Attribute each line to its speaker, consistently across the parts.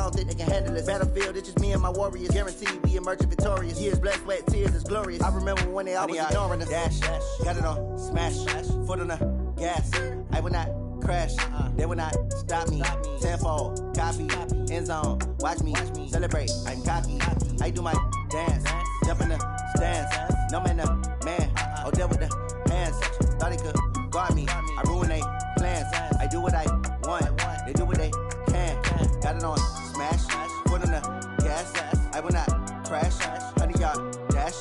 Speaker 1: don't think they can handle us. Battlefield, it's just me and my warriors. Guaranteed we emerging victorious. Years, blood, sweat, tears, it's glorious. I remember when they always ignoring us. Dash, got it on, smash, foot on the gas. I will not crash, they will not stop me. Tenfold, copy, end zone, watch me celebrate. I'm cocky, I do my dance, jump in the stands. No man, man, oh there with the hands. Thought he could guard me, I ruin they plans. I do what I want, they do what they can. Got it on, smash, foot on the gas. I will not crash, 100-yard dash,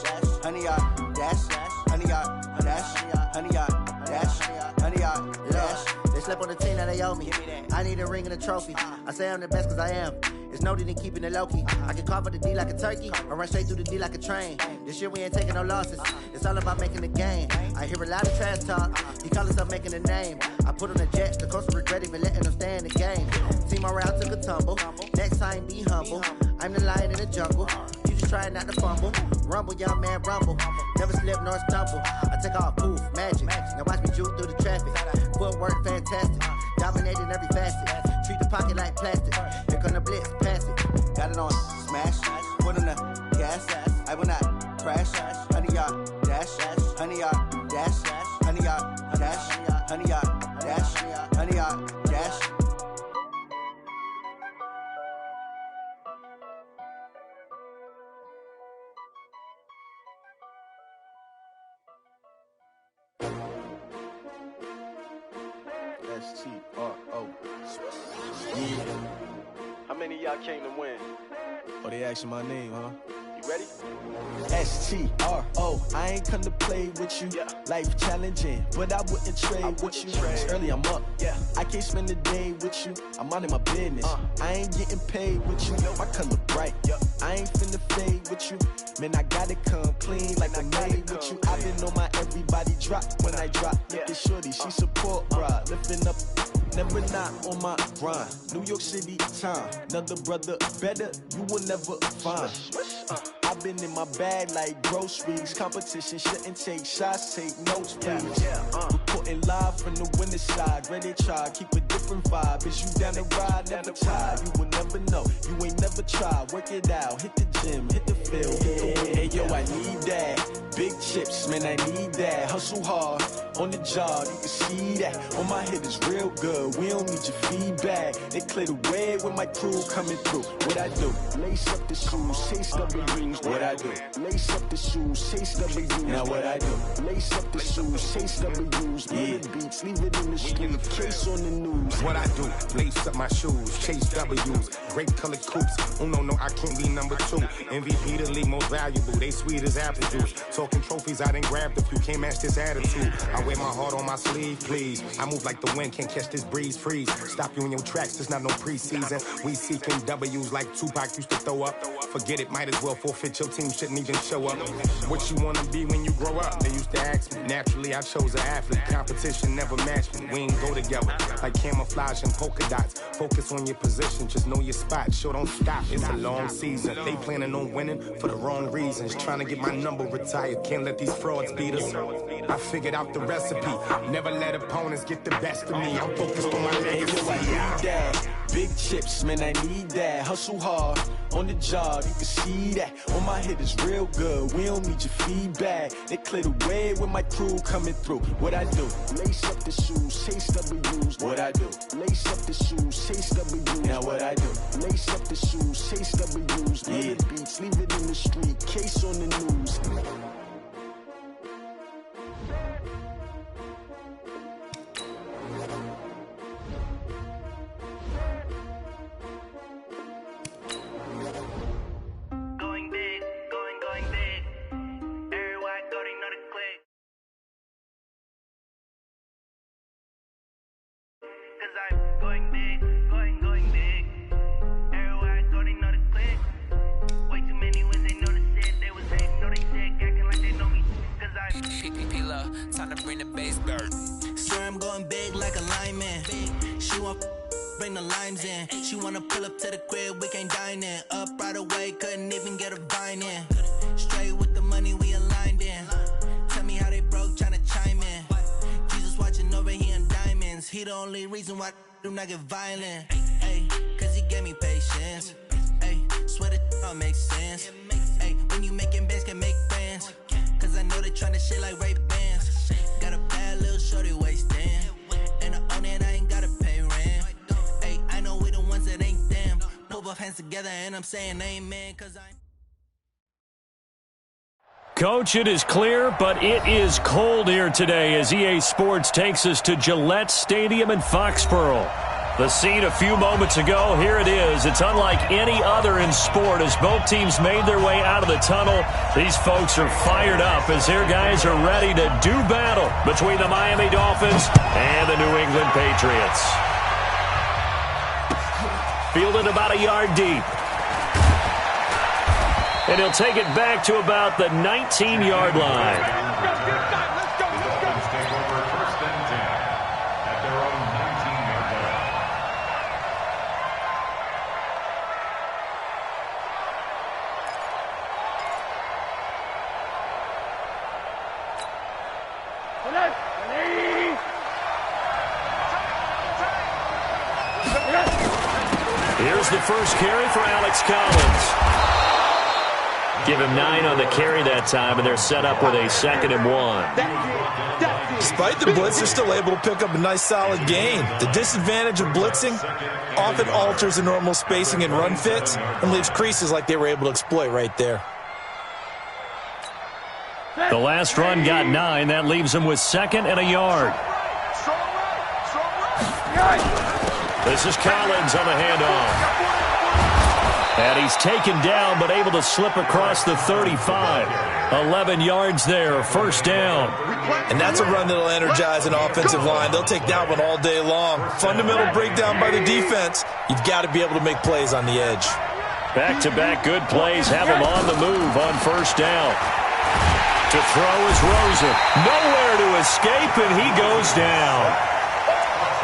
Speaker 1: 100-yard dash, 100-yard dash, 100-yard dash, 100-yard dash. They slept on the team that they owe me. I need a ring and a trophy. I say I'm the best cause I am. It's noted in keeping it low-key. I can carve for the D like a turkey, or run straight through the D like a train. This year we ain't taking no losses. It's all about making the game. I hear a lot of trash talk. He call himself making a name. I put on the jets, the coach will regret even letting them stay in the game. Team morale took a tumble. Next time be humble. I'm the lion in the jungle. You just trying not to fumble. Rumble, young man, rumble. Never slip nor stumble. I take off, poof, magic. Now watch me juke through the traffic. Footwork fantastic. Dominating every facet. Treat the pocket like plastic. Here come the blitz, pass it. Got it on, smash. Foot on the gas. I will not crash. 100-yard dash. 100-yard dash. 100-yard dash. 100-yard dash. 100-yard dash.
Speaker 2: S-T-R-O.
Speaker 3: How many of y'all came to win?
Speaker 2: Oh, they asking my name, huh?
Speaker 3: You ready?
Speaker 2: S-T-R-O. I ain't come to play with you.
Speaker 3: Yeah.
Speaker 2: Life challenging, but I wouldn't trade with you. It's early, I'm up.
Speaker 3: Yeah.
Speaker 2: I can't spend the day with you. I'm minding my business. I ain't getting paid with you. My color bright.
Speaker 3: Yep.
Speaker 2: I ain't finna fade with you. Man, I gotta come clean like I made with you. I've been on my everybody drop when I drop. Look at shorty, she support ride. Lifting up, never not on my grind. New York City time, another brother better, you will never find. I've been in my bag like groceries. Competition shouldn't take shots, take notes, please. Reporting live from the winter side. Ready to try, keep a different vibe. Is you down the ride, never tired. You will never know, you ain't never tried. Work it out, hit the gym, hit the field, hit the wheel. Hey yo, I need that. Big chips, man, I need that. Hustle hard, on the job, you can see that. On my head is real good, we don't need your feedback. They clear the way with my crew coming through. What I do? Lace up the shoes, chase W's. What I do? Lace up the shoes, chase W's. Now what I do? Lace up the shoes, chase W's. Yeah. Beats, leave it in the street, case on the news.
Speaker 4: What I do? Lace up my shoes, chase W's. Grape colored coops. Oh no, I can't be number 2. MVP the league most valuable. They sweet as apple juice. Talking trophies, I done grabbed a few. Can't match this attitude. I wear my heart on my sleeve, please. I move like the wind, can't catch this breeze, freeze. Stop you in your tracks, there's not no preseason. We seeking W's like Tupac used to throw up. Forget it, might as well forfeit, your team shouldn't even show up. What you wanna be when you grow up? They used to ask me. Naturally, I chose an athlete. Competition never matched me. We ain't go together like camouflage and polka dots. Focus on your position, just know your spot. Sure, don't stop, it's a long season. They planning on winning for the wrong reasons. Trying to get my number retired, can't let these frauds beat us. I figured out the recipe. Never let opponents get the best of me. I'm focused on my legacy.
Speaker 2: I need that. Big chips, man, I need that. Hustle hard, on the job, you can see that. On my head is real good, we don't need your feedback. They clear the way with my crew coming through. What I do? Lace up the shoes, chase W's. What I do? Lace up the shoes, chase W's. Now what I do? Lace up the shoes, chase W's. Yeah. Beats, leave it in the street, case on the news.
Speaker 5: Time to bring the bass bird.
Speaker 6: Sir, I'm going big like a lineman. She want bring the limes in. She wanna pull up to the crib, we can't dine in. Up right away, couldn't even get a vine in. Straight with the money we aligned in. Tell me how they broke, tryna chime in. Jesus watching over here in diamonds. He the only reason why do not get violent. Ay, cause he gave me patience. Hey, swear the all makes sense. Hey, when you making bands, can make friends. Cause I know they tryna shit like Ray-Bans. Got a bad little shorty wasting. And I own it, I ain't gotta pay rent. Hey, I know we the ones that ain't them. Put both hands together and I'm saying amen. Cause I...
Speaker 7: Coach, it is clear, but it is cold here today as EA Sports takes us to Gillette Stadium in Foxborough. The scene a few moments ago, here it is. It's unlike any other in sport as both teams made their way out of the tunnel. These folks are fired up as their guys are ready to do battle between the Miami Dolphins and the New England Patriots. Fielded about a yard deep. And he'll take it back to about the 19-yard line.
Speaker 8: Let's go. Take over first and 10 at their own 19-yard line.
Speaker 7: Here's the first carry for Alex Collins. Give him 9 on the carry that time, and they're set up with a 2nd and 1.
Speaker 2: Despite the blitz, they're still able to pick up a nice, solid gain. The disadvantage of blitzing often alters the normal spacing and run fits and leaves creases like they were able to exploit right there.
Speaker 7: The last run got 9. That leaves him with 2nd and a yard. This is Collins on the handoff. And he's taken down, but able to slip across the 35. 11 yards there, first down.
Speaker 2: And that's a run that'll energize an offensive line. They'll take that one all day long. Fundamental breakdown by the defense. You've got to be able to make plays on the edge.
Speaker 7: Back-to-back good plays have him on the move on first down. To throw is Rosen. Nowhere to escape, and he goes down.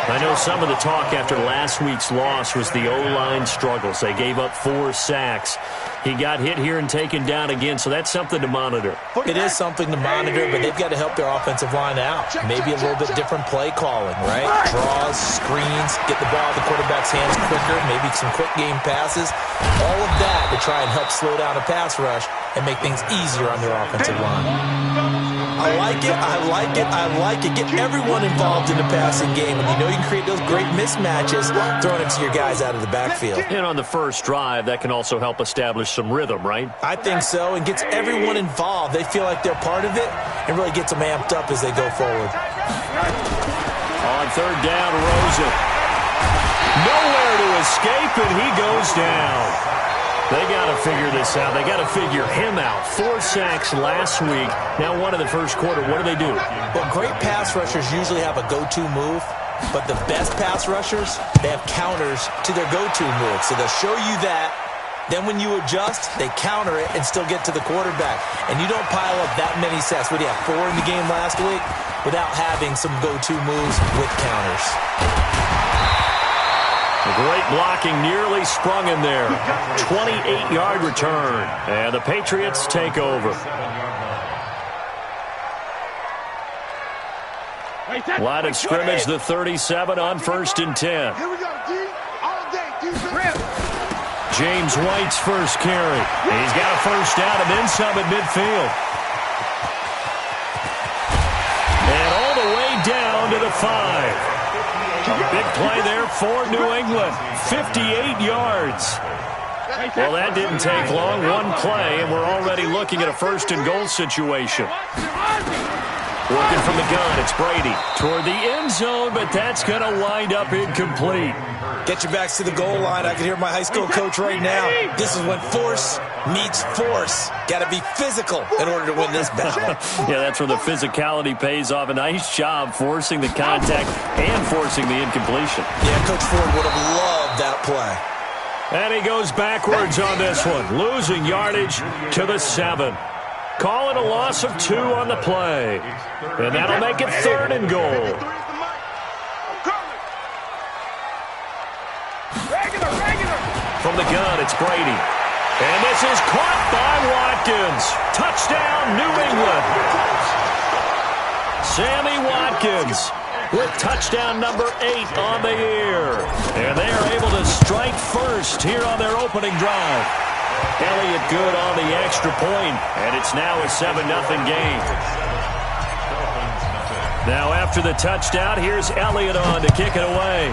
Speaker 7: I know some of the talk after last week's loss was the O-line struggles. They gave up 4 sacks. He got hit here and taken down again, so that's something to monitor.
Speaker 2: It is something to monitor, but they've got to help their offensive line out. Maybe a little bit different play calling, right? Draws, screens, get the ball out of the quarterback's hands quicker, maybe some quick game passes. All of that to try and help slow down a pass rush and make things easier on their offensive line. I like it. Get everyone involved in the passing game, and you know you can create those great mismatches throwing it to your guys out of the backfield.
Speaker 7: And on the first drive, that can also help establish some rhythm, right?
Speaker 2: I think so, and gets everyone involved. They feel like they're part of it and really gets them amped up as they go forward.
Speaker 7: On third down, Rosen. Nowhere to escape, and he goes down. They got to figure this out. They got to figure him out. 4 sacks last week. Now one in the first quarter. What do?
Speaker 2: Well, great pass rushers usually have a go-to move, but the best pass rushers, they have counters to their go-to move. So they'll show you that. Then when you adjust, they counter it and still get to the quarterback. And you don't pile up that many sacks. What do you have, 4 in the game last week? Without having some go-to moves with counters.
Speaker 7: The great blocking nearly sprung in there. 28-yard return. And the Patriots take over. Line of scrimmage, the 37 on first and 10.
Speaker 8: Here we go, D. All day, defense.
Speaker 7: James White's first carry. He's got a first down and then some at midfield. And all the way down to the 5. A big play there for New England. 58 yards. Well, that didn't take long. One play, and we're already looking at a first and goal situation. Working from the gun, it's Brady toward the end zone, but that's going to wind up incomplete.
Speaker 2: Get your backs to the goal line. I can hear my high school coach right now. This is when force meets force. Got to be physical in order to win this battle.
Speaker 7: Yeah, that's where the physicality pays off. A nice job forcing the contact and forcing the incompletion.
Speaker 2: Yeah, Coach Ford would have loved that play.
Speaker 7: And he goes backwards on this one, losing yardage to the 7. Call it a loss of 2 on the play. And that'll make it 3rd and goal. From the gun, it's Brady. And this is caught by Watkins. Touchdown, New England. Sammy Watkins with touchdown number 8 on the year. And they are able to strike first here on their opening drive. Elliott good on the extra point, and it's now a 7-0 game. Now after the touchdown, here's Elliott on to kick it away.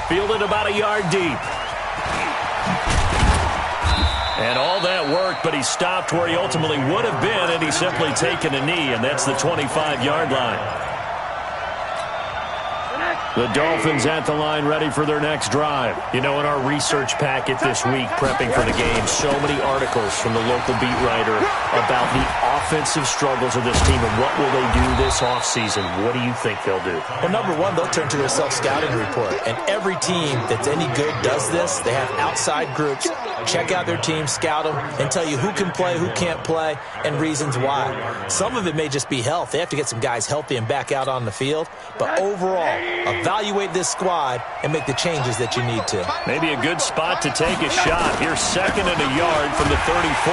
Speaker 7: Fielded about a yard deep. And all that worked, but he stopped where he ultimately would have been, and he's simply taken a knee, and that's the 25-yard line. The Dolphins at the line ready for their next drive. You know, in our research packet this week, prepping for the game, so many articles from the local beat writer about the offensive struggles of this team and what will they do this offseason. What do you think they'll do?
Speaker 9: Well, number one, they'll turn to their self-scouting report. And every team that's any good does this. They have outside groups. Check out their team, scout them, and tell you who can play, who can't play, and reasons why. Some of it may just be health. They have to get some guys healthy and back out on the field. But overall, evaluate this squad and make the changes that you need to.
Speaker 7: Maybe a good spot to take a shot. Here's 2nd and a yard from the 34.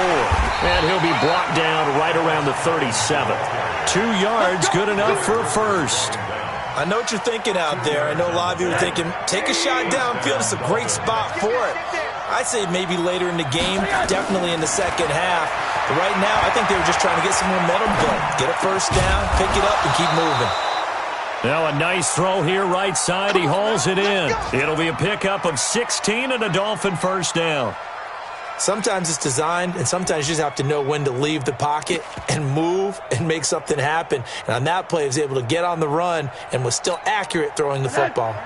Speaker 7: And he'll be brought down right around the 37. 2 yards, good enough for a first.
Speaker 9: I know what you're thinking out there. I know a lot of you are thinking, take a shot downfield. It's a great spot for it. I'd say maybe later in the game, definitely in the second half. But right now, I think they were just trying to get some momentum built. Get a first down, pick it up, and keep moving.
Speaker 7: Now a nice throw here right side. He hauls it in. It'll be a pickup of 16 and a Dolphin first down.
Speaker 9: Sometimes it's designed, and sometimes you just have to know when to leave the pocket and move and make something happen. And on that play, he was able to get on the run and was still accurate throwing the football.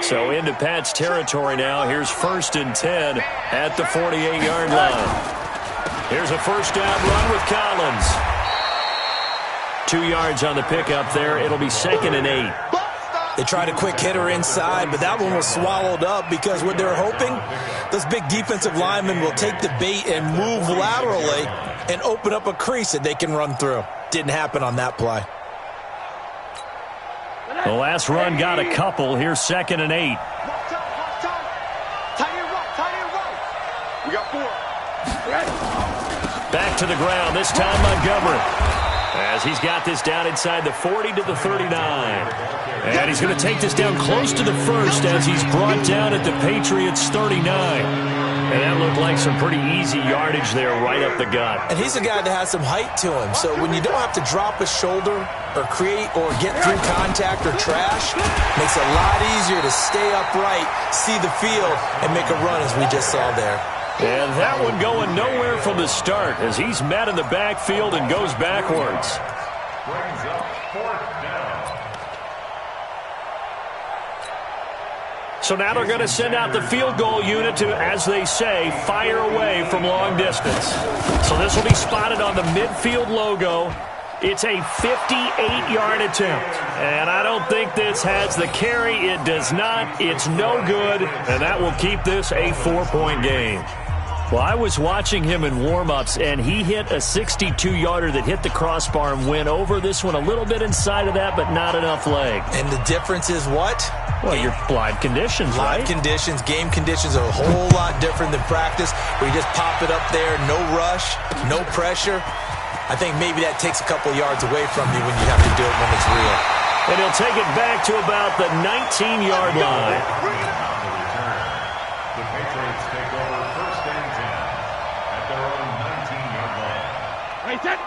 Speaker 7: So into Pat's territory now. Here's 1st and 10 at the 48-yard line. Here's a first down run with Collins. 2 yards on the pickup there. It'll be 2nd and 8.
Speaker 9: They tried a quick hitter inside, but that one was swallowed up because what they're hoping, those big defensive linemen will take the bait and move laterally and open up a crease that they can run through. Didn't happen on that play.
Speaker 7: The last run got a couple. Here's 2nd and 8.
Speaker 3: We got 4.
Speaker 7: Back to the ground, this time Montgomery. As he's got this down inside the 40 to the 39. And he's going to take this down close to the first as he's brought down at the Patriots 39. And that looked like some pretty easy yardage there right up the gut.
Speaker 9: And he's a guy that has some height to him. So when you don't have to drop a shoulder or create or get through contact or trash, makes it a lot easier to stay upright, see the field, and make a run as we just saw there.
Speaker 7: And that one going nowhere from the start as he's met in the backfield and goes backwards.
Speaker 8: Brings up 4th down.
Speaker 7: So now they're going to send out the field goal unit to, as they say, fire away from long distance. So this will be spotted on the midfield logo. It's a 58-yard attempt. And I don't think this has the carry. It does not. It's no good. And that will keep this a 4-point game. Well, I was watching him in warm-ups, and he hit a 62-yarder that hit the crossbar and went over. This one a little bit inside of that, but not enough leg.
Speaker 9: And the difference is what?
Speaker 7: Well, your live conditions, right?
Speaker 9: Live conditions, game conditions are a whole lot different than practice, where you just pop it up there, no rush, no pressure. I think maybe that takes a couple yards away from you when you have to do it when it's real.
Speaker 7: And he'll take it back to about the 19-yard line.
Speaker 8: The Patriots take over 1st and 10 at their own 19-yard line.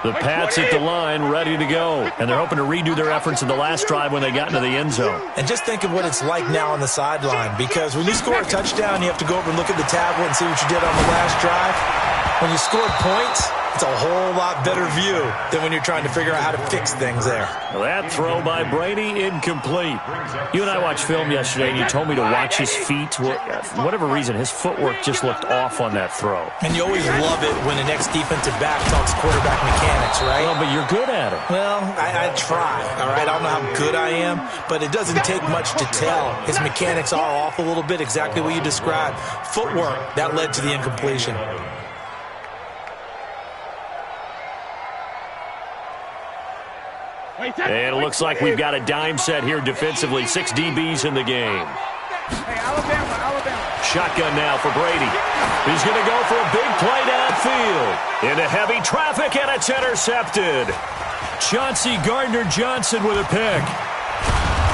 Speaker 7: The Pats at the line, ready to go. And they're hoping to redo their efforts in the last drive when they got into the end zone.
Speaker 9: And just think of what it's like now on the sideline, because when you score a touchdown, you have to go over and look at the tablet and see what you did on the last drive. When you scored points, it's a whole lot better view than when you're trying to figure out how to fix things there.
Speaker 7: Well, that throw by Brady, incomplete. You and I watched film yesterday, and you told me to watch his feet. Well, for whatever reason, his footwork just looked off on that throw.
Speaker 9: And you always love it when the next defensive back talks quarterback mechanics, right?
Speaker 7: Well, but you're good at it.
Speaker 9: Well, I try, all right? I don't know how good I am, but it doesn't take much to tell. His mechanics are off a little bit, exactly what you described. Footwork, that led to the incompletion.
Speaker 7: And it looks like we've got a dime set here defensively. 6 DBs in the game. Shotgun now for Brady. He's going to go for a big play downfield. Into heavy traffic, and it's intercepted. Chauncey Gardner-Johnson with a pick.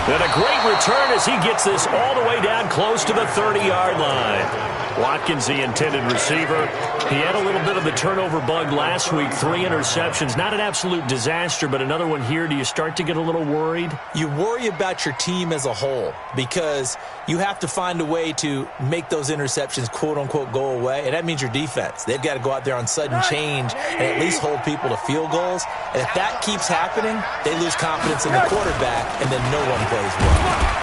Speaker 7: And a great return as he gets this all the way down close to the 30-yard line. Watkins, the intended receiver. He had a little bit of the turnover bug last week, 3 interceptions. Not an absolute disaster, but another one here. Do you start to get a little worried?
Speaker 9: You worry about your team as a whole because you have to find a way to make those interceptions, quote-unquote, go away, and that means your defense. They've got to go out there on sudden change and at least hold people to field goals. And if that keeps happening, they lose confidence in the quarterback, and then no one plays well.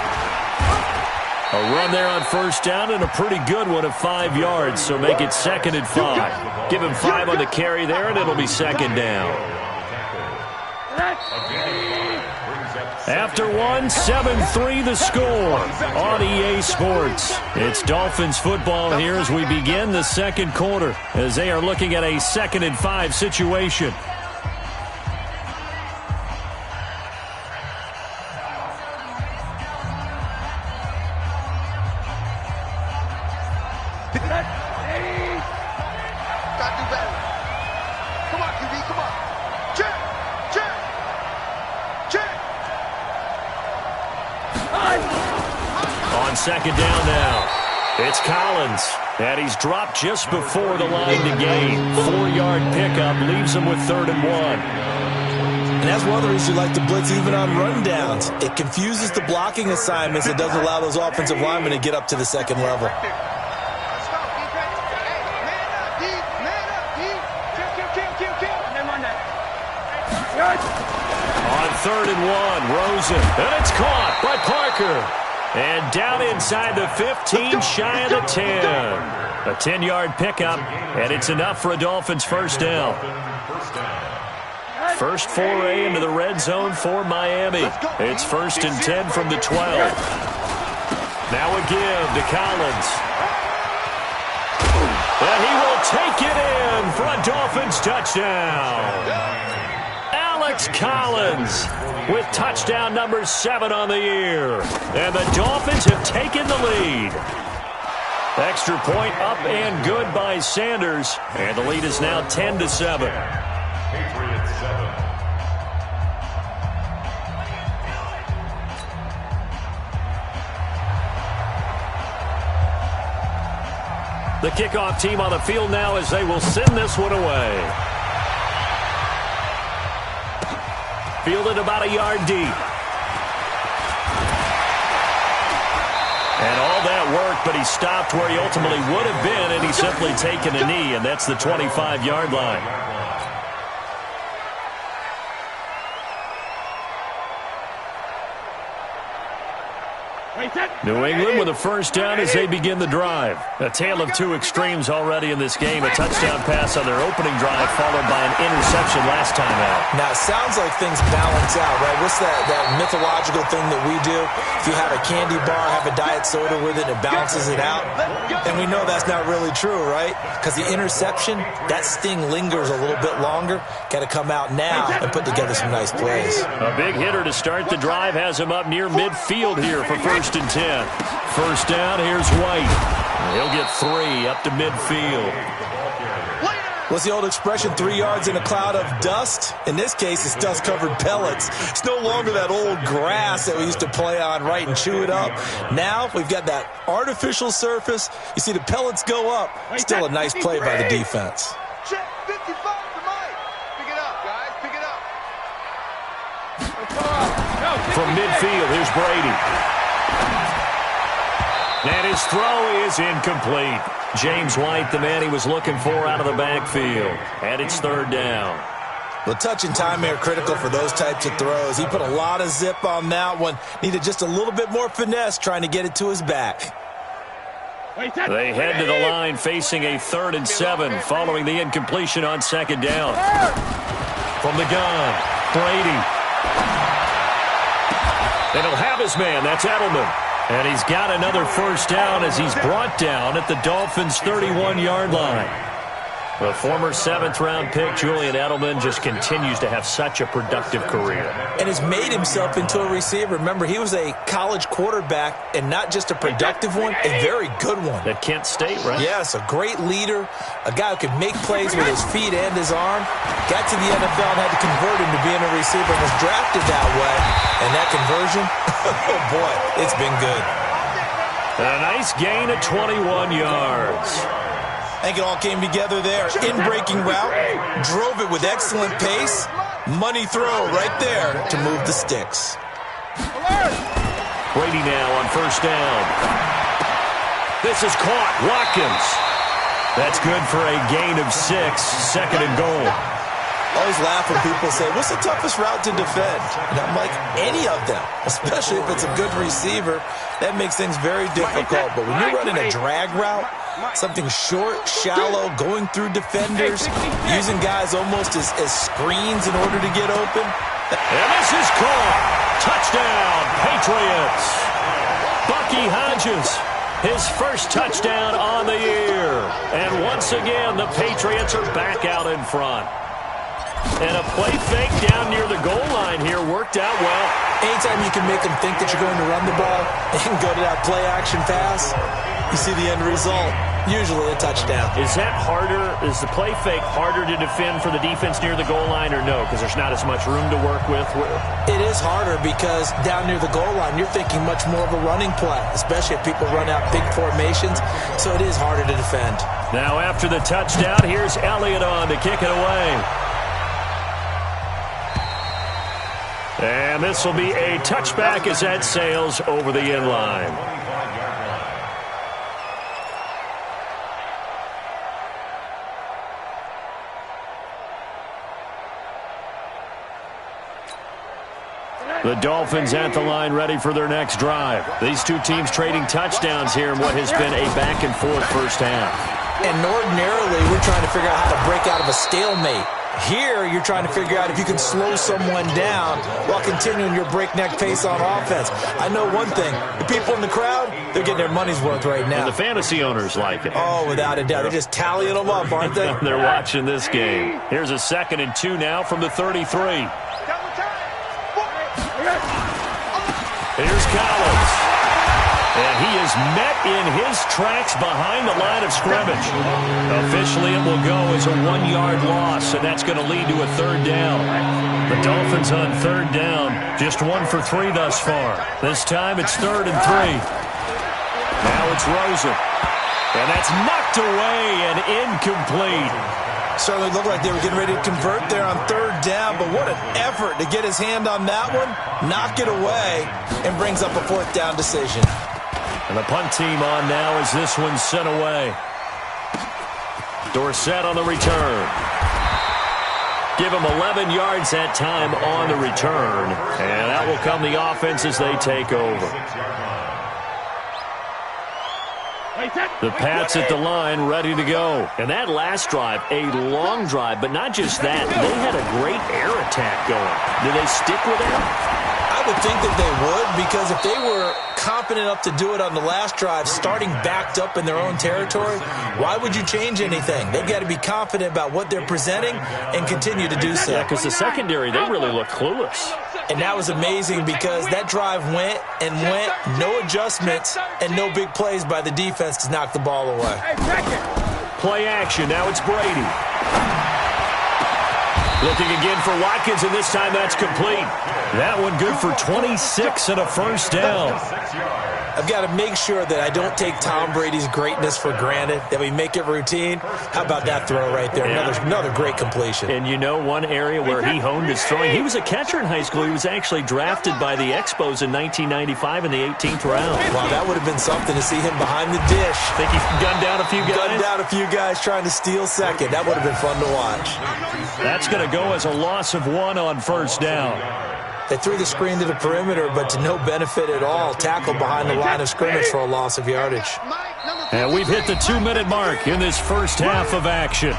Speaker 7: A run there on first down and a pretty good one of 5 yards, so make it 2nd and 5. Give him 5 on the carry there, and it'll be 2nd down. After 7-3 the score on EA Sports. It's Dolphins football here as we begin the second quarter, as they are looking at a 2nd and 5 situation. Second down now. It's Collins, and he's dropped just before the line to gain. 4-yard pickup leaves him with 3rd and 1.
Speaker 9: And that's one of the reasons you like to blitz even on rundowns. It confuses the blocking assignments. It doesn't allow those offensive linemen to get up to the second level.
Speaker 7: On 3rd and 1, Rosen, and it's caught by Parker. And down inside the 15, shy of the 10. A 10-yard pickup, and it's enough for a Dolphins first down. First foray into the red zone for Miami. It's 1st and 10 from the 12. Now a give to Collins. And he will take it in for a Dolphins touchdown. Alex Collins with touchdown number 7 on the year. And the Dolphins have taken the lead. Extra point up and good by Sanders. And the lead is now 10-7.
Speaker 8: Patriots 7.
Speaker 7: The kickoff team on the field now as they will send this one away. Fielded about a yard deep. And all that work, but he stopped where he ultimately would have been, and he's simply taken a knee, and that's the 25-yard line. New England with a first down as they begin the drive. A tale of two extremes already in this game. A touchdown pass on their opening drive followed by an interception last time out.
Speaker 9: Now, it sounds like things balance out, right? What's that mythological thing that we do? If you have a candy bar, have a diet soda with it, it balances it out. And we know that's not really true, right? Because the interception, that sting lingers a little bit longer. Got to come out now and put together some nice plays.
Speaker 7: A big hitter to start the drive has him up near midfield here for 1st and 10. First down, here's White. He'll get 3 up to midfield.
Speaker 9: What's the old expression, 3 yards in a cloud of dust? In this case, it's dust-covered pellets. It's no longer that old grass that we used to play on, right, and chew it up. Now we've got that artificial surface. You see the pellets go up. Still a nice play by the defense.
Speaker 3: Check 55 to Mike. Pick it up, guys. Pick it up.
Speaker 7: From midfield, here's Brady. And his throw is incomplete. James White, the man he was looking for out of the backfield. And it's 3rd down.
Speaker 9: The touch and time are critical for those types of throws. He put a lot of zip on that one. Needed just a little bit more finesse trying to get it to his back.
Speaker 7: They head to the line facing a 3rd and 7 following the incompletion on 2nd down. From the gun, Brady. And he'll have his man. That's Edelman. And he's got another first down as he's brought down at the Dolphins' 31-yard line. The former 7th-round pick, Julian Edelman, just continues to have such a productive career.
Speaker 9: And has made himself into a receiver. Remember, he was a college quarterback, and not just a productive one, a very good one.
Speaker 7: At Kent State, right?
Speaker 9: Yes, a great leader, a guy who could make plays with his feet and his arm. Got to the NFL and had to convert him to being a receiver, and was drafted that way. And that conversion, oh boy, it's been good.
Speaker 7: A nice gain of 21 yards.
Speaker 9: I think it all came together there. In-breaking route, drove it with excellent pace. Money throw right there to move the sticks.
Speaker 7: Brady now on first down. This is caught. Watkins. That's good for a gain of 6. 2nd and goal.
Speaker 9: Always laugh when people say, what's the toughest route to defend? And I'm like, any of them, especially if it's a good receiver. That makes things very difficult. But when you're running a drag route, something short, shallow, going through defenders, using guys almost as screens in order to get open.
Speaker 7: And this is caught. Touchdown, Patriots. Bucky Hodges, his first touchdown on the year. And once again, the Patriots are back out in front. And a play fake down near the goal line here worked out well.
Speaker 9: Anytime you can make them think that you're going to run the ball and go to that play-action pass, you see the end result, usually a touchdown.
Speaker 7: Is that harder? Is the play fake harder to defend for the defense near the goal line or no? Because there's not as much room to work with?
Speaker 9: It is harder because down near the goal line, you're thinking much more of a running play, especially if people run out big formations. So it is harder to defend.
Speaker 7: Now after the touchdown, here's Elliott on to kick it away. And this will be a touchback as that sails over the end line. The Dolphins at the line ready for their next drive. These two teams trading touchdowns here in what has been a back-and-forth first half.
Speaker 9: And ordinarily, we're trying to figure out how to break out of a stalemate. Here, you're trying to figure out if you can slow someone down while continuing your breakneck pace on offense. I know one thing. The people in the crowd, they're getting their money's worth right now.
Speaker 7: And the fantasy owners like it.
Speaker 9: Oh, without a doubt. They're just tallying them up, aren't they?
Speaker 7: They're watching this game. Here's a 2nd and 2 now from the 33. Here's Collins. And he is met in his tracks behind the line of scrimmage. Officially, it will go as a 1-yard loss, and that's going to lead to a 3rd down. The Dolphins on 3rd down, just 1 for 3 thus far. This time it's 3rd and 3. Now it's Rosen. And that's knocked away and incomplete.
Speaker 9: Certainly looked like they were getting ready to convert there on 3rd down, but what an effort to get his hand on that one, knock it away, and brings up a 4th down decision.
Speaker 7: And the punt team on now as this one's sent away. Dorsett on the return. Give him 11 yards that time on the return. And that will come the offense as they take over. The Pats at the line ready to go. And that last drive, a long drive, but not just that. They had a great air attack going. Do they stick with that?
Speaker 9: I would think that they would, because if they were confident enough to do it on the last drive, starting backed up in their own territory, why would you change anything? They've got to be confident about what they're presenting and continue to do so.
Speaker 7: Yeah, because the secondary, they really look clueless.
Speaker 9: And that was amazing because that drive went and went, no adjustments, and no big plays by the defense to knock the ball away.
Speaker 7: Play action. Now it's Brady. Looking again for Watkins, and this time that's complete. That one good for 26 and a 1st down.
Speaker 9: I've got to make sure that I don't take Tom Brady's greatness for granted, that we make it routine. How about that throw right there? Yeah. Another great completion.
Speaker 7: And you know one area where he honed his throwing? He was a catcher in high school. He was actually drafted by the Expos in 1995 in the 18th round.
Speaker 9: Wow, that would have been something to see him behind the dish.
Speaker 7: Think he gunned down a few guys?
Speaker 9: Gunned down a few guys trying to steal second. That would have been fun to watch.
Speaker 7: That's going to go as a loss of 1 on 1st down.
Speaker 9: They threw the screen to the perimeter, but to no benefit at all. Tackled behind the line of scrimmage for a loss of yardage.
Speaker 7: And we've hit the 2-minute mark in this first half of action.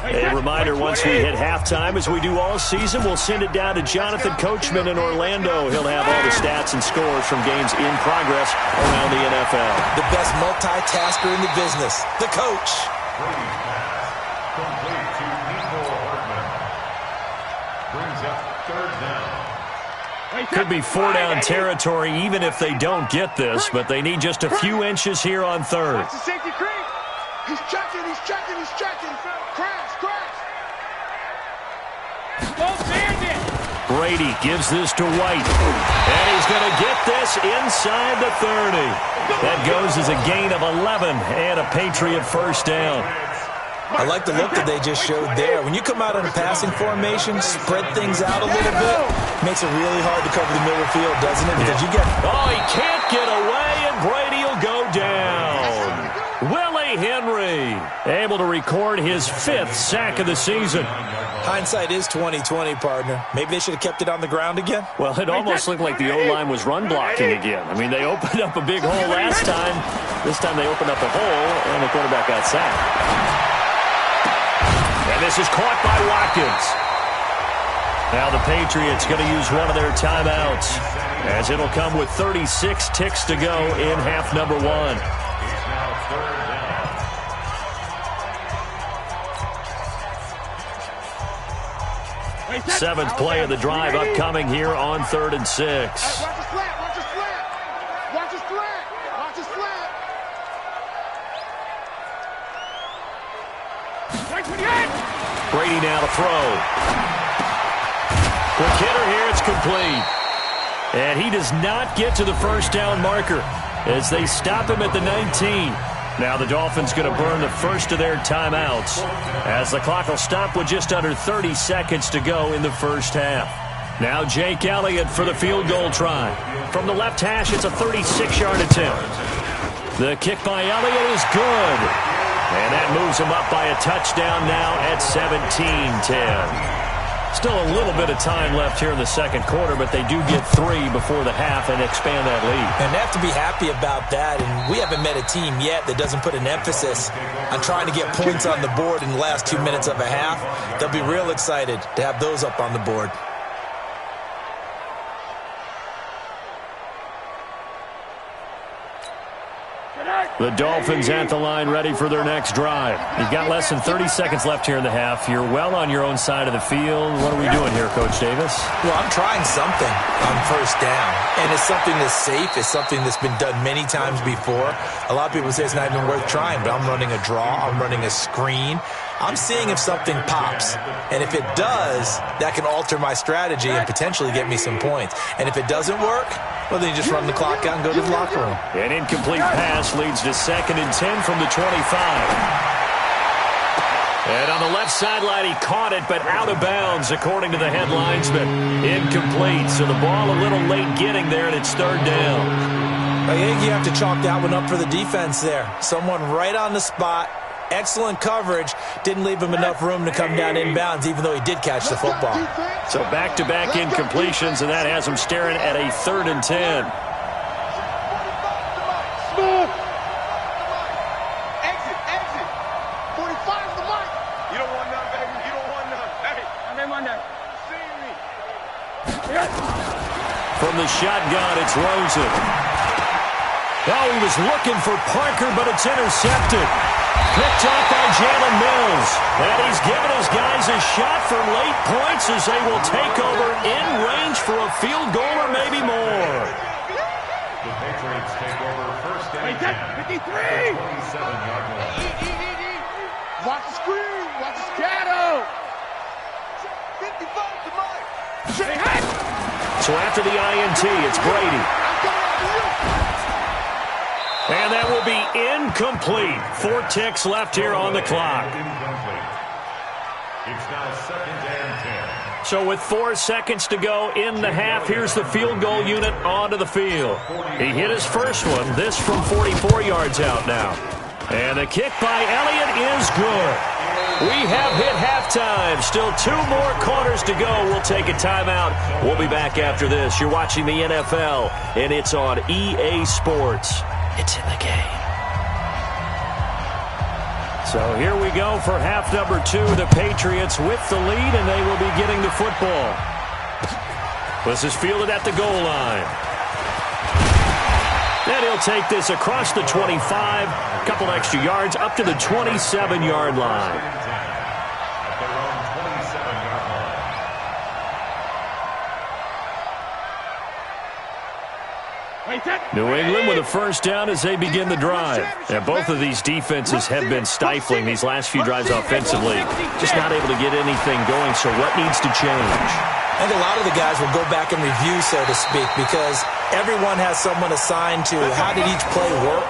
Speaker 7: A reminder, once we hit halftime, as we do all season, we'll send it down to Jonathan Coachman in Orlando. He'll have all the stats and scores from games in progress around the NFL.
Speaker 9: The best multitasker in the business, the coach.
Speaker 8: Brady's pass, complete to Nico Hartman. Brings up third down.
Speaker 7: Could be four-down territory even if they don't get this, but they need just a few inches here on third.
Speaker 3: Watch the safety creep. He's checking, he's checking, he's checking. Crash, crash.
Speaker 7: Brady gives this to White, and he's going to get this inside the 30. That goes as a gain of 11 and a Patriot first down.
Speaker 9: I like the look that they just showed there. When you come out in a passing formation, spread things out a little bit, makes it really hard to cover the middle of the field, doesn't it? Because you get...
Speaker 7: Oh, he can't get away, and Brady will go down. Willie Henry able to record his 5th sack of the season.
Speaker 9: Hindsight is 20/20, partner. Maybe they should have kept it on the ground again.
Speaker 7: Well, it almost looked like the O-line was run blocking again. I mean, they opened up a big hole last time. This time they opened up a hole, and the quarterback got sacked. And this is caught by Watkins. Now the Patriots going to use one of their timeouts, as it'll come with 36 ticks to go in half number 1.
Speaker 8: It's now third down.
Speaker 7: 7th play of the drive upcoming here on 3rd and 6.
Speaker 3: Watch the slant, watch the slant. Watch the slant, watch the slant.
Speaker 7: Brady now to throw. Quick hitter here, it's complete. And he does not get to the first down marker as they stop him at the 19. Now the Dolphins going to burn the first of their timeouts as the clock will stop with just under 30 seconds to go in the first half. Now Jake Elliott for the field goal try. From the left hash, it's a 36-yard attempt. The kick by Elliott is good. And that moves him up by a touchdown now at 17-10. Still a little bit of time left here in the second quarter, but they do get 3 before the half and expand that lead.
Speaker 9: And they have to be happy about that, and we haven't met a team yet that doesn't put an emphasis on trying to get points on the board in the last 2 minutes of a half. They'll be real excited to have those up on the board.
Speaker 7: The Dolphins at the line ready for their next drive. You've got less than 30 seconds left here in the half. You're well on your own side of the field. What are we doing here, Coach Davis?
Speaker 9: Well, I'm trying something on first down, and it's something that's safe. It's something that's been done many times before. A lot of people say it's not even worth trying, but I'm running a draw. I'm running a screen. I'm seeing if something pops, and if it does, that can alter my strategy and potentially get me some points. And if it doesn't work, well, then you just run the clock out and go to the locker room.
Speaker 7: An incomplete pass leads to 2nd and 10 from the 25. And on the left sideline, he caught it, but out of bounds, according to the head linesman. Incomplete, so the ball a little late getting there, and it's 3rd down.
Speaker 9: I think you have to chalk that one up for the defense there. Someone right on the spot. Excellent coverage. Didn't leave him enough room to come down inbounds, even though he did catch the football.
Speaker 7: So back-to-back incompletions, and that has him staring at a 3rd and 10.
Speaker 3: Exit, exit. 45 the mic. You don't want none, baby. You don't want none. Hey, I'm on that. See me.
Speaker 7: From the shotgun, it's Rosen. Oh, he was looking for Parker, but it's intercepted. Picked off by Jalen Mills. And he's given his guys a shot for late points as they will take over in range for a field goal or maybe more.
Speaker 8: The Patriots take over first and 10.
Speaker 3: 53.
Speaker 8: 27-yard line.
Speaker 3: Watch the screen. Watch the scatter. 55 to Mike.
Speaker 7: So after the INT, it's Brady. And that will be incomplete. 4 ticks left here on the clock.
Speaker 8: Incomplete. It's now 2nd and 10.
Speaker 7: So with 4 seconds to go in the half, here's the field goal unit onto the field. He hit his first one, this from 44 yards out now. And the kick by Elliott is good. We have hit halftime. Still 2 more quarters to go. We'll take a timeout. We'll be back after this. You're watching the NFL, and it's on EA Sports. It's in the game. So here we go for half number 2. The Patriots with the lead, and they will be getting the football. This is fielded at the goal line. And he'll take this across the 25, a couple extra yards, up to the 27-yard line. New England with a first down as they begin the drive. And both of these defenses have been stifling these last few drives offensively. Just not able to get anything going, so what needs to change?
Speaker 9: I think a lot of the guys will go back and review, so to speak, because everyone has someone assigned to how did each play work.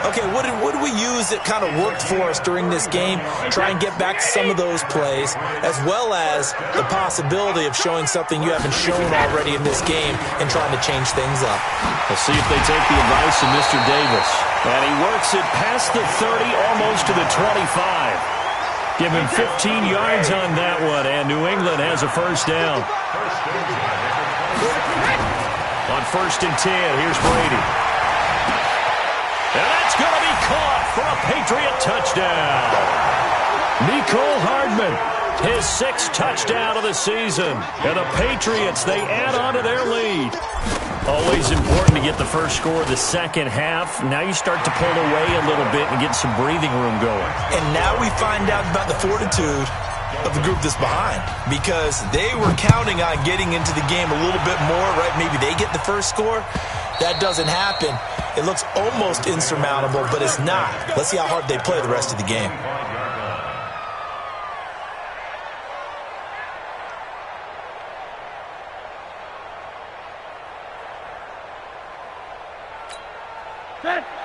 Speaker 9: Okay, what did we use that kind of worked for us during this game? Try and get back to some of those plays, as well as the possibility of showing something you haven't shown already in this game and trying to change things up.
Speaker 7: We'll see if they take the advice of Mr. Davis. And he works it past the 30, almost to the 25. Give him 15 yards on that one, and New England has a first down. On 1st and 10, here's Brady. And that's going to be caught for a Patriot touchdown. Mecole Hardman, his 6th touchdown of the season. And the Patriots, they add on to their lead. Always important to get the first score of the second half. Now you start to pull away a little bit and get some breathing room going.
Speaker 9: And now we find out about the fortitude of the group that's behind, because they were counting on getting into the game a little bit more, right? Maybe they get the first score. That doesn't happen. It looks almost insurmountable, but it's not. Let's see how hard they play the rest of the game.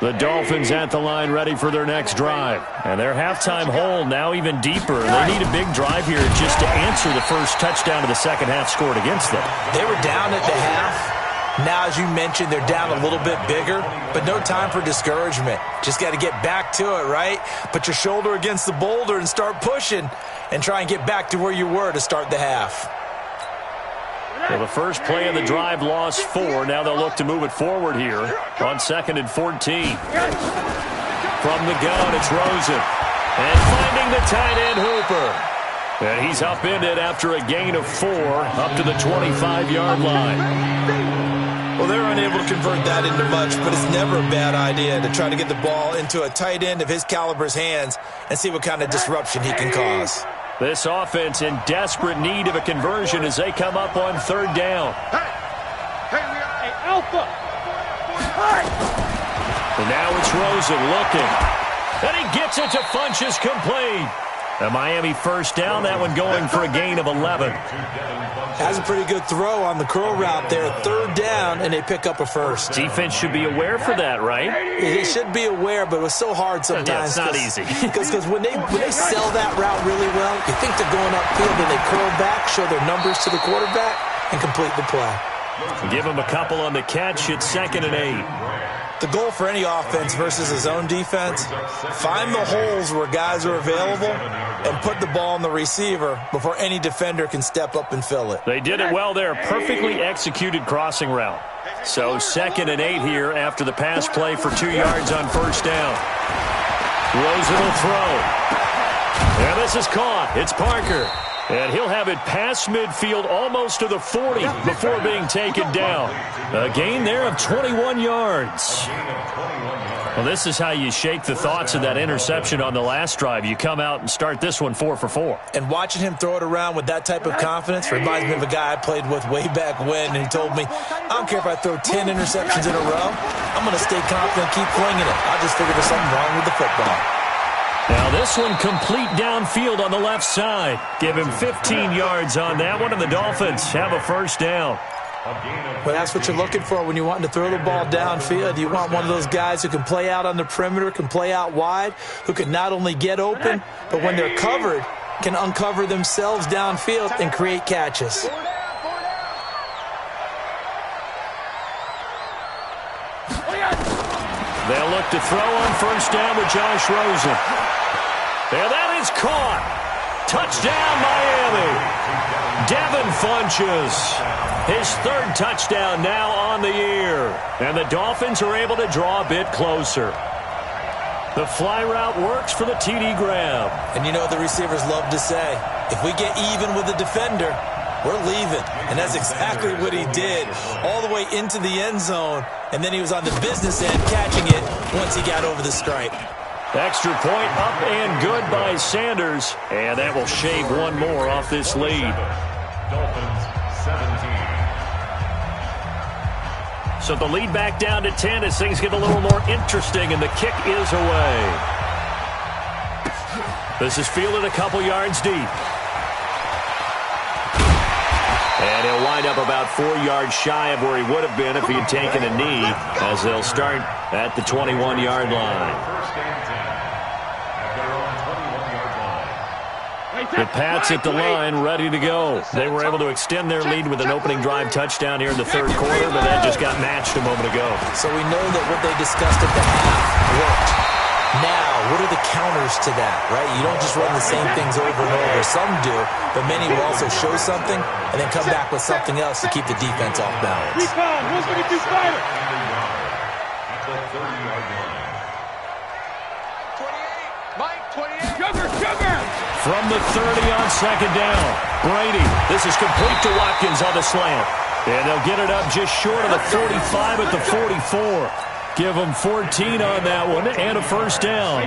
Speaker 7: The Dolphins at the line ready for their next drive. And their halftime hole now even deeper. They need a big drive here just to answer the first touchdown of the second half scored against them.
Speaker 9: They were down at the half. Now, as you mentioned, they're down a little bit bigger, but no time for discouragement. Just got to get back to it, right? Put your shoulder against the boulder and start pushing and try and get back to where you were to start the half.
Speaker 7: So the first play of the drive lost 4. Now they'll look to move it forward here on 2nd and 14. From the gun, it's Rosen. And finding the tight end, Hooper. And he's upended after a gain of 4 up to the 25-yard line.
Speaker 9: Well, they're unable to convert that into much, but it's never a bad idea to try to get the ball into a tight end of his caliber's hands and see what kind of disruption he can cause.
Speaker 7: This offense in desperate need of a conversion as they come up on 3rd down.
Speaker 3: Hey, Alpha!
Speaker 7: And now it's Rosen looking. And he gets it to Funchess, complete. A Miami first down, that one going for a gain of 11.
Speaker 9: Has a pretty good throw on the curl route there. 3rd down, and they pick up a first.
Speaker 7: Defense should be aware for that, right?
Speaker 9: They should be aware, but it was so hard sometimes.
Speaker 7: Yeah, it's not easy.
Speaker 9: Because when they sell that route really well, you think they're going upfield, and they curl back, show their numbers to the quarterback, and complete the play.
Speaker 7: Give him a couple on the catch. It's 2nd and 8.
Speaker 9: The goal for any offense versus his own defense, find the holes where guys are available and put the ball on the receiver before any defender can step up and fill it.
Speaker 7: They did it well there. Perfectly executed crossing route. So 2nd and 8 here after the pass play for 2 yards on 1st down. Rosen will throw. And this is caught. It's Parker. And he'll have it past midfield almost to the 40 before being taken down. A gain there of 21 yards. Well, this is how you shake the thoughts of that interception on the last drive. You come out and start this one 4 for 4.
Speaker 9: And watching him throw it around with that type of confidence reminds me of a guy I played with way back when, and he told me, I don't care if I throw 10 interceptions in a row. I'm going to stay confident and keep flinging it. I just figured there's something wrong with the football.
Speaker 7: Now this one complete downfield on the left side. Give him 15 yards on that one, and the Dolphins have a first down.
Speaker 9: Well, that's what you're looking for when you're wanting to throw the ball downfield. You want one of those guys who can play out on the perimeter, can play out wide, who can not only get open, but when they're covered, can uncover themselves downfield and create catches.
Speaker 7: They'll look to throw on first down with Josh Rosen. And that is caught. Touchdown, Miami. Devin Funchess. His 3rd touchdown now on the year. And the Dolphins are able to draw a bit closer. The fly route works for the TD grab.
Speaker 9: And you know what the receivers love to say? If we get even with the defender, we're leaving. And that's exactly what he did, all the way into the end zone. And then he was on the business end catching it once he got over the stripe.
Speaker 7: Extra point up and good by Sanders. And that will shave one more off this lead.
Speaker 8: Dolphins 17.
Speaker 7: So the lead back down to 10 as things get a little more interesting, and the kick is away. This is fielded a couple yards deep. And he'll wind up about 4 yards shy of where he would have been if he had taken a knee, as they'll start at the 21-yard line.
Speaker 8: First and 10 at their own 21-yard line.
Speaker 7: The Pats at the line, ready to go. They were able to extend their lead with an opening drive touchdown here in the third quarter, but that just got matched a moment ago.
Speaker 9: So we know that what they discussed at the half worked. Now, what are the counters to that, right? You don't just run the same things over and over. Some do, but many will also show something and then come back with something else to keep the defense off balance.
Speaker 8: At the 30-yard line.
Speaker 3: 28.
Speaker 7: From the 30 on second down, Brady. This is complete to Watkins on the slant. And they'll get it up just short of the 45 at the 44. Give them 14 on that one and a first down.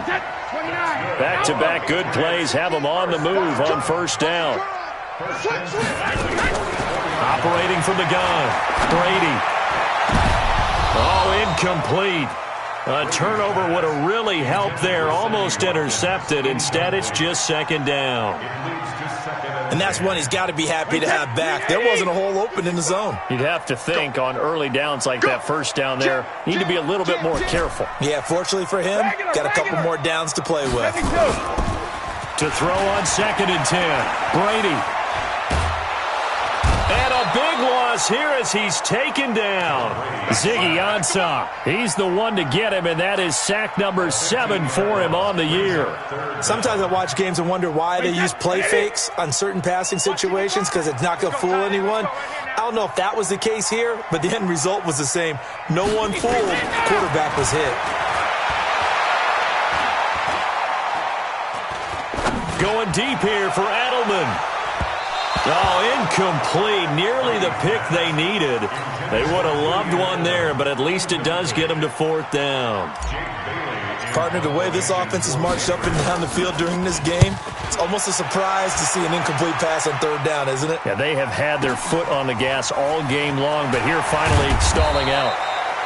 Speaker 7: Back-to-back good plays have them on the move on first down. Operating from the gun, Brady. Oh, incomplete. A turnover would have really helped there. Almost intercepted. Instead, it's just second down.
Speaker 9: And that's one he's got to be happy to have back. There wasn't a hole open in the zone.
Speaker 7: You'd have to think on early downs like that first down there, need to be a little bit more careful.
Speaker 9: Yeah, fortunately for him, got a couple more downs to play with.
Speaker 7: To throw on second and 10, Brady. And a big loss here as he's taken down. Ziggy Ansah, he's the one to get him, and that is sack number 7 for him on the year.
Speaker 9: Sometimes I watch games and wonder why they use play fakes on certain passing situations, because it's not going to fool anyone. I don't know if that was the case here, but the end result was the same. No one fooled. Quarterback was hit.
Speaker 7: Going deep here for Edelman. Oh, incomplete. Nearly the pick they needed. They would have loved one there, but at least it does get them to fourth down.
Speaker 9: Partner, the way this offense has marched up and down the field during this game, it's almost a surprise to see an incomplete pass on third down, isn't it?
Speaker 7: Yeah, they have had their foot on the gas all game long, but here finally stalling out.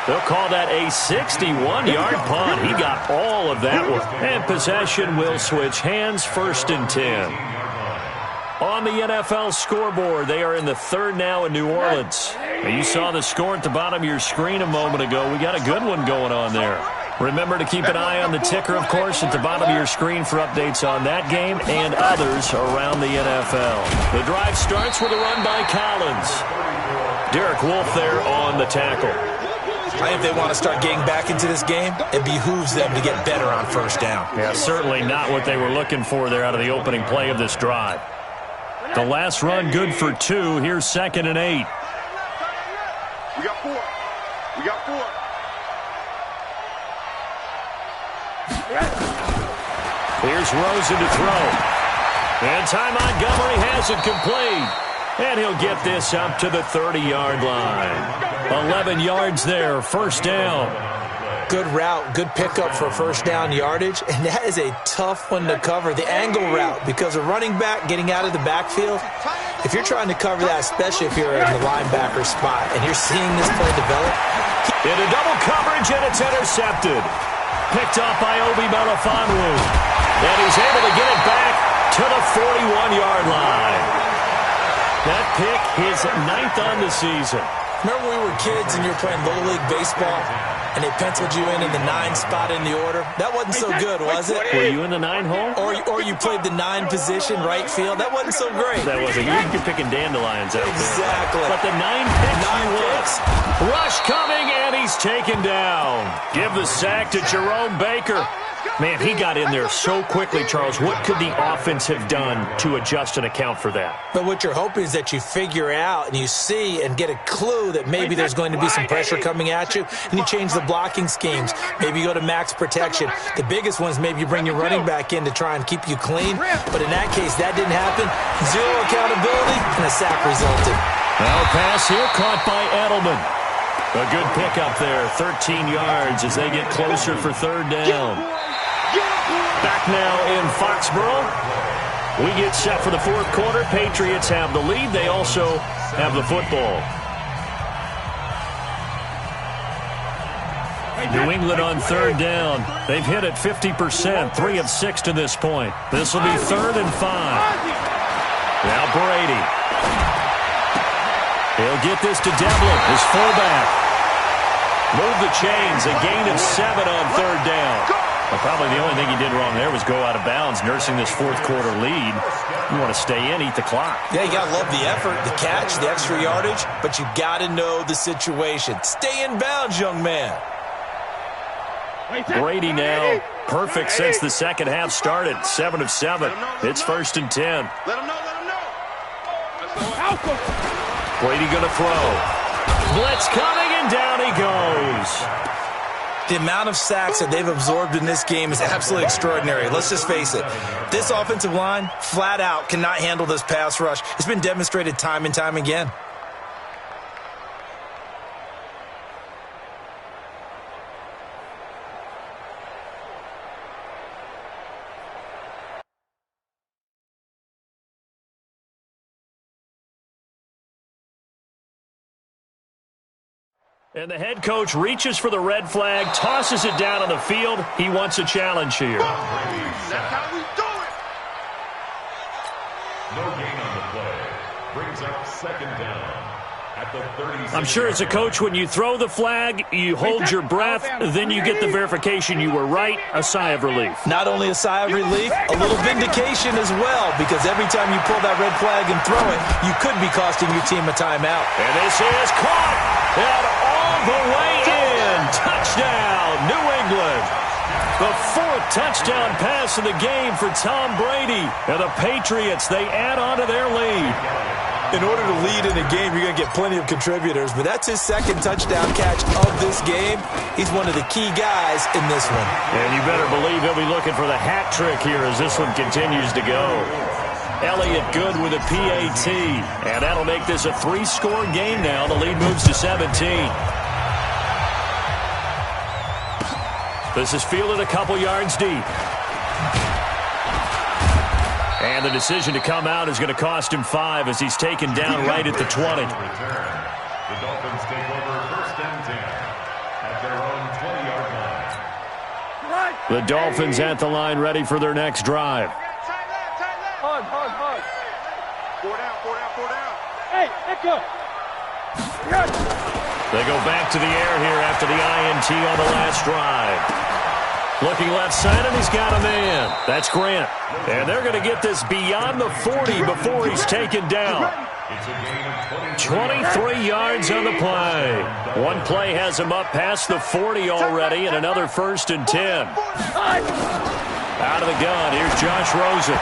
Speaker 7: They'll call that a 61-yard punt. He got all of that one. And possession will switch hands, first and 10. On the NFL scoreboard, they are in the third now in New Orleans. And you saw the score at the bottom of your screen a moment ago. We got a good one going on there. Remember to keep an eye on the ticker, of course, at the bottom of your screen for updates on that game and others around the NFL. The drive starts with a run by Collins. Derek Wolfe there on the tackle.
Speaker 9: I think they want to start getting back into this game. It behooves them to get better on first down.
Speaker 7: Yeah, certainly not what they were looking for there out of the opening play of this drive. The last run good for 2. Here's second and 8.
Speaker 3: We got 4.
Speaker 7: Here's Rosen to throw. And Ty Montgomery has it complete. And he'll get this up to the 30-yard line. 11 yards there, first down.
Speaker 9: Good route, good pickup for first down yardage, and that is a tough one to cover, the angle route, because a running back getting out of the backfield, if you're trying to cover that, especially if you're in the linebacker spot, and you're seeing this play develop.
Speaker 7: Into double coverage, and it's intercepted. Picked up by Obi Melifonwu. And he's able to get it back to the 41-yard line. That pick, his 9th on the season.
Speaker 9: Remember when we were kids and you were playing Little League Baseball and they penciled you in the 9 spot in the order? That wasn't so good, was it?
Speaker 7: Were you in the 9 hole?
Speaker 9: Or you played the 9 position, right field? That wasn't so great.
Speaker 7: That wasn't. You're picking dandelions out there.
Speaker 9: Exactly.
Speaker 7: But the 9 picks you was. Rush coming, and he's taken down. Give the sack to Jerome Baker. Man, he got in there so quickly, Charles. What could the offense have done to adjust and account for that?
Speaker 9: But what you're hoping is that you figure out and you see and get a clue that maybe there's going to be some pressure coming at you, and you change the blocking schemes. Maybe you go to max protection. The biggest one is maybe you bring your running back in to try and keep you clean. But in that case, that didn't happen. Zero accountability, and a sack resulted.
Speaker 7: Now pass here caught by Edelman. A good pickup there, 13 yards as they get closer for third down. Back now in Foxborough. We get set for the fourth quarter. Patriots have the lead. They also have the football. New England on third down. They've hit it 50%, 3 of 6 to this point. This will be 3rd and 5. Now Brady. He'll get this to Devlin, his fullback. Move the chains, a gain of 7 on third down. Well, probably the only thing he did wrong there was go out of bounds, nursing this fourth quarter lead. You want to stay in, eat the clock.
Speaker 9: Yeah, you got to love the effort, the catch, the extra yardage, but you got to know the situation. Stay in bounds, young man.
Speaker 7: Brady now perfect since the second half started. 7 of 7. It's 1st and 10.
Speaker 3: Let him know.
Speaker 7: Brady going to throw. Blitz coming, and down he goes.
Speaker 9: The amount of sacks that they've absorbed in this game is absolutely extraordinary. Let's just face it. This offensive line, flat out, cannot handle this pass rush. It's been demonstrated time and time again.
Speaker 7: And the head coach reaches for the red flag, tosses it down on the field. He wants a challenge here.
Speaker 3: That's how we do it.
Speaker 8: No gain on the play. Brings up 2nd down at the 36.
Speaker 7: I'm sure as a coach, when you throw the flag, you hold your breath, then you get the verification you were right, a sigh of relief.
Speaker 9: Not only a sigh of relief, a little vindication as well, because every time you pull that red flag and throw it, you could be costing your team a timeout.
Speaker 7: And this is caught and all the way in. Touchdown, New England. The 4th touchdown pass of the game for Tom Brady. And the Patriots, they add on to their lead.
Speaker 9: In order to lead in a game, you're going to get plenty of contributors, but that's his 2nd touchdown catch of this game. He's one of the key guys in this one.
Speaker 7: And you better believe he'll be looking for the hat trick here as this one continues to go. Elliott good with a PAT, and that'll make this a 3-score game now. The lead moves to 17. This is fielded a couple yards deep. And the decision to come out is going to cost him 5 as he's taken down right at the 20.
Speaker 8: The Dolphins take over 1st and 10 at their own 20-yard line.
Speaker 7: The Dolphins at the line ready for their next drive.
Speaker 3: Hard. 4 down. Hey, let go.
Speaker 7: They go back to the air here after the INT on the last drive. Looking left side, and he's got a man. That's Grant. And they're going to get this beyond the 40 before he's taken down. 23 yards on the play. One play has him up past the 40 already, and another 1st and 10. Out of the gun, here's Josh Rosen.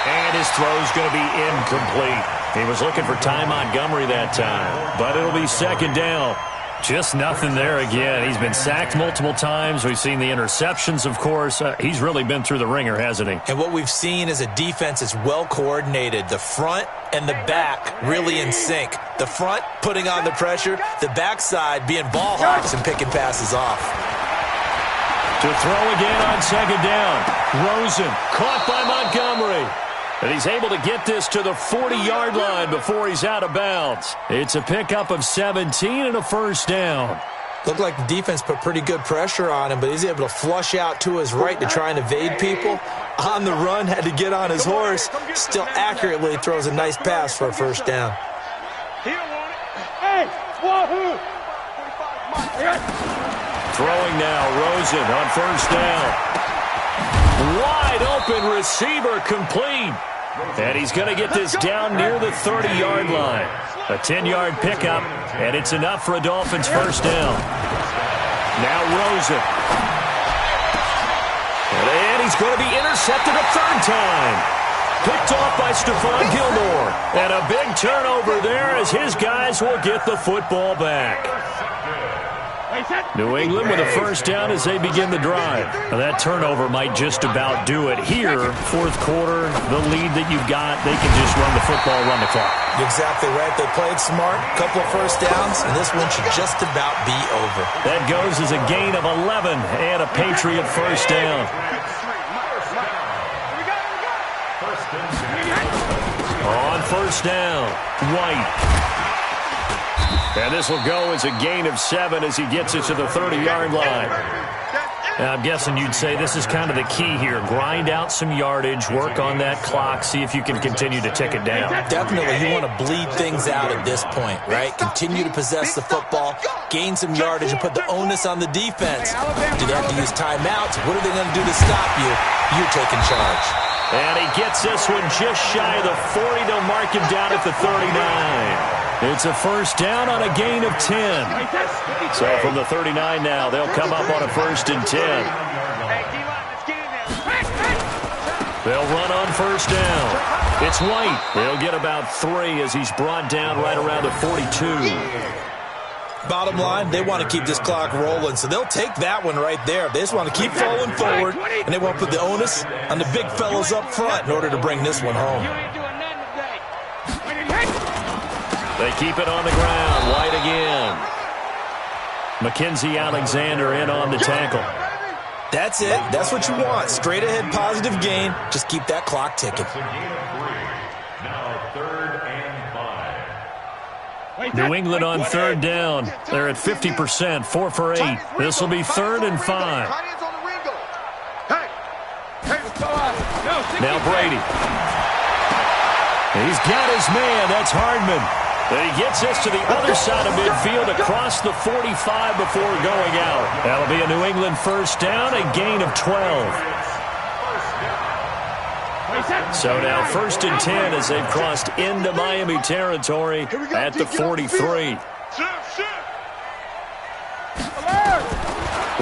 Speaker 7: And his throw's going to be incomplete. He was looking for Ty Montgomery that time, but it'll be 2nd down. Just nothing there again. He's been sacked multiple times. We've seen the interceptions, of course. He's really been through the ringer, hasn't he?
Speaker 9: And what we've seen is a defense that's well coordinated. The front and the back really in sync. The front putting on the pressure, the backside being ball hawks and picking passes off.
Speaker 7: To throw again on 2nd down. Rosen caught by Montgomery. And he's able to get this to the 40-yard line before he's out of bounds. It's a pickup of 17 and a 1st down.
Speaker 9: Looked like the defense put pretty good pressure on him, but he's able to flush out to his right to try and evade people. On the run, had to get on his horse. Still accurately throws a nice pass for a 1st down.
Speaker 3: Hey, wahoo!
Speaker 7: Throwing now, Rosen on 1st down. Wide open receiver complete. And he's going to get this down near the 30-yard line. A 10-yard pickup, and it's enough for a Dolphins 1st down. Now Rosen. he's going to be intercepted a third time. Picked off by Stephon Gilmore. And a big turnover there as his guys will get the football back. New England with a first down as they begin the drive. Now that turnover might just about do it here. Fourth quarter, the lead that you've got, they can just run the football, run the clock.
Speaker 9: You're exactly right. They played smart, couple of first downs, and this one should just about be over.
Speaker 7: That goes as a gain of 11 and a Patriot first down. On first down, White. And this will go as a gain of 7 as he gets it to the 30-yard line. Now, I'm guessing you'd say this is kind of the key here. Grind out some yardage, work on that clock, see if you can continue to tick it down.
Speaker 9: Definitely. You want to bleed things out at this point, right? Continue to possess the football, gain some yardage, and put the onus on the defense. Do they have to use timeouts? What are they going to do to stop you? You're taking charge.
Speaker 7: And he gets this one just shy of the 40. They'll mark him down at the 39. It's a first down on a gain of 10. So from the 39 now, they'll come up on a 1st and 10. They'll run on first down. It's White. They'll get about 3 as he's brought down right around the 42.
Speaker 9: Bottom line, they want to keep this clock rolling, so they'll take that one right there. They just want to keep falling forward, and they want to put the onus on the big fellas up front in order to bring this one home.
Speaker 7: They keep it on the ground. White again. Mackenzie Alexander in on the tackle.
Speaker 9: That's it. That's what you want. Straight ahead positive gain. Just keep that clock ticking.
Speaker 8: Now 3rd and 5.
Speaker 7: New England on 3rd down. They're at 50%, 4 for 8. This will be 3rd and 5. Now Brady. He's got his man. That's Hardman. And he gets this to the other side of midfield across the 45 before going out. That'll be a New England first down, a gain of 12. So now 1st and 10 as they've crossed into Miami territory at the 43.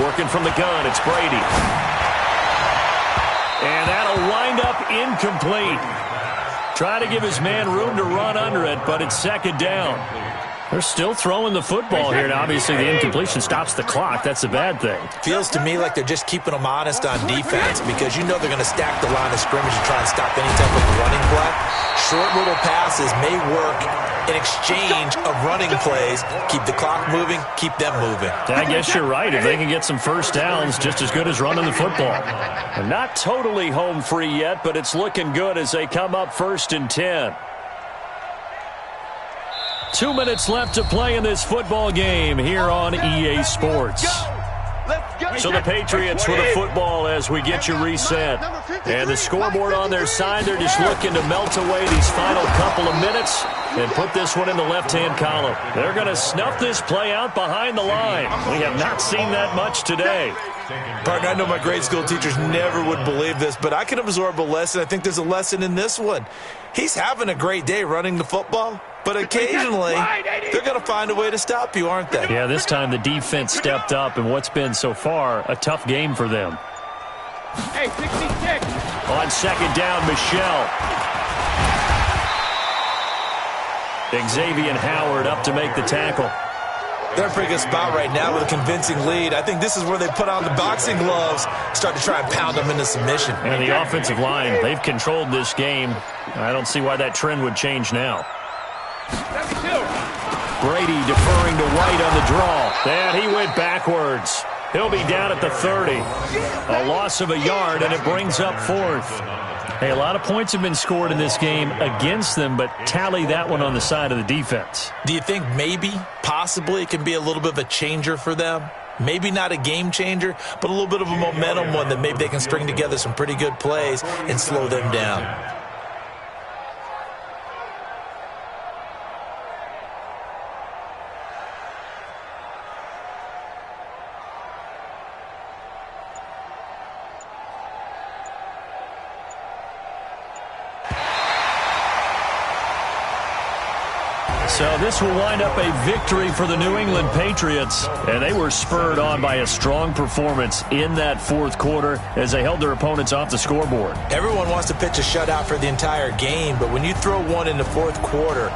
Speaker 7: Working from the gun, it's Brady. And that'll wind up incomplete. Trying to give his man room to run under it, but it's 2nd down. They're still throwing the football here. Now, obviously, the incompletion stops the clock. That's a bad thing.
Speaker 9: Feels to me like they're just keeping them honest on defense because you know they're going to stack the line of scrimmage and try and stop any type of running play. Short little passes may work in exchange of running plays. Keep the clock moving, keep them moving.
Speaker 7: I guess you're right. If they can get some first downs, just as good as running the football. And not totally home free yet, but it's looking good as they come up 1st and 10. 2 minutes left to play in this football game here on EA Sports. So the Patriots with a football as we get you reset. And the scoreboard on their side, they're just looking to melt away these final couple of minutes and put this one in the left-hand column. They're going to snuff this play out behind the line. We have not seen that much today.
Speaker 9: Partner, I know my grade school teachers never would believe this, but I can absorb a lesson. I think there's a lesson in this one. He's having a great day running the football, but occasionally they're going to find a way to stop you, aren't they?
Speaker 7: Yeah, this time the defense stepped up in what's been so far a tough game for them.
Speaker 3: Hey, 66.
Speaker 7: On 2nd down, Michelle. Xavier Howard up to make the tackle.
Speaker 9: They're in a pretty good spot right now with a convincing lead. I think this is where they put on the boxing gloves, start to try and pound them into submission.
Speaker 7: And the offensive line, they've controlled this game. I don't see why that trend would change now.
Speaker 3: 72.
Speaker 7: Brady deferring to White on the draw. And he went backwards. He'll be down at the 30. A loss of a yard, and it brings up 4th. Hey, a lot of points have been scored in this game against them, but tally that one on the side of the defense.
Speaker 9: Do you think maybe, possibly, it can be a little bit of a changer for them? Maybe not a game changer, but a little bit of a momentum one that maybe they can string together some pretty good plays and slow them down.
Speaker 7: So this will wind up a victory for the New England Patriots. And they were spurred on by a strong performance in that fourth quarter as they held their opponents off the scoreboard.
Speaker 9: Everyone wants to pitch a shutout for the entire game, but when you throw one in the fourth quarter,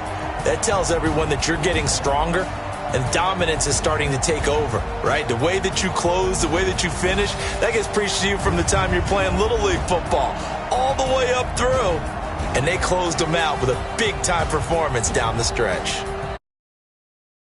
Speaker 9: that tells everyone that you're getting stronger and dominance is starting to take over, right? The way that you close, the way that you finish, that gets preached to you from the time you're playing Little League football all the way up through. And they closed them out with a big-time performance down the stretch.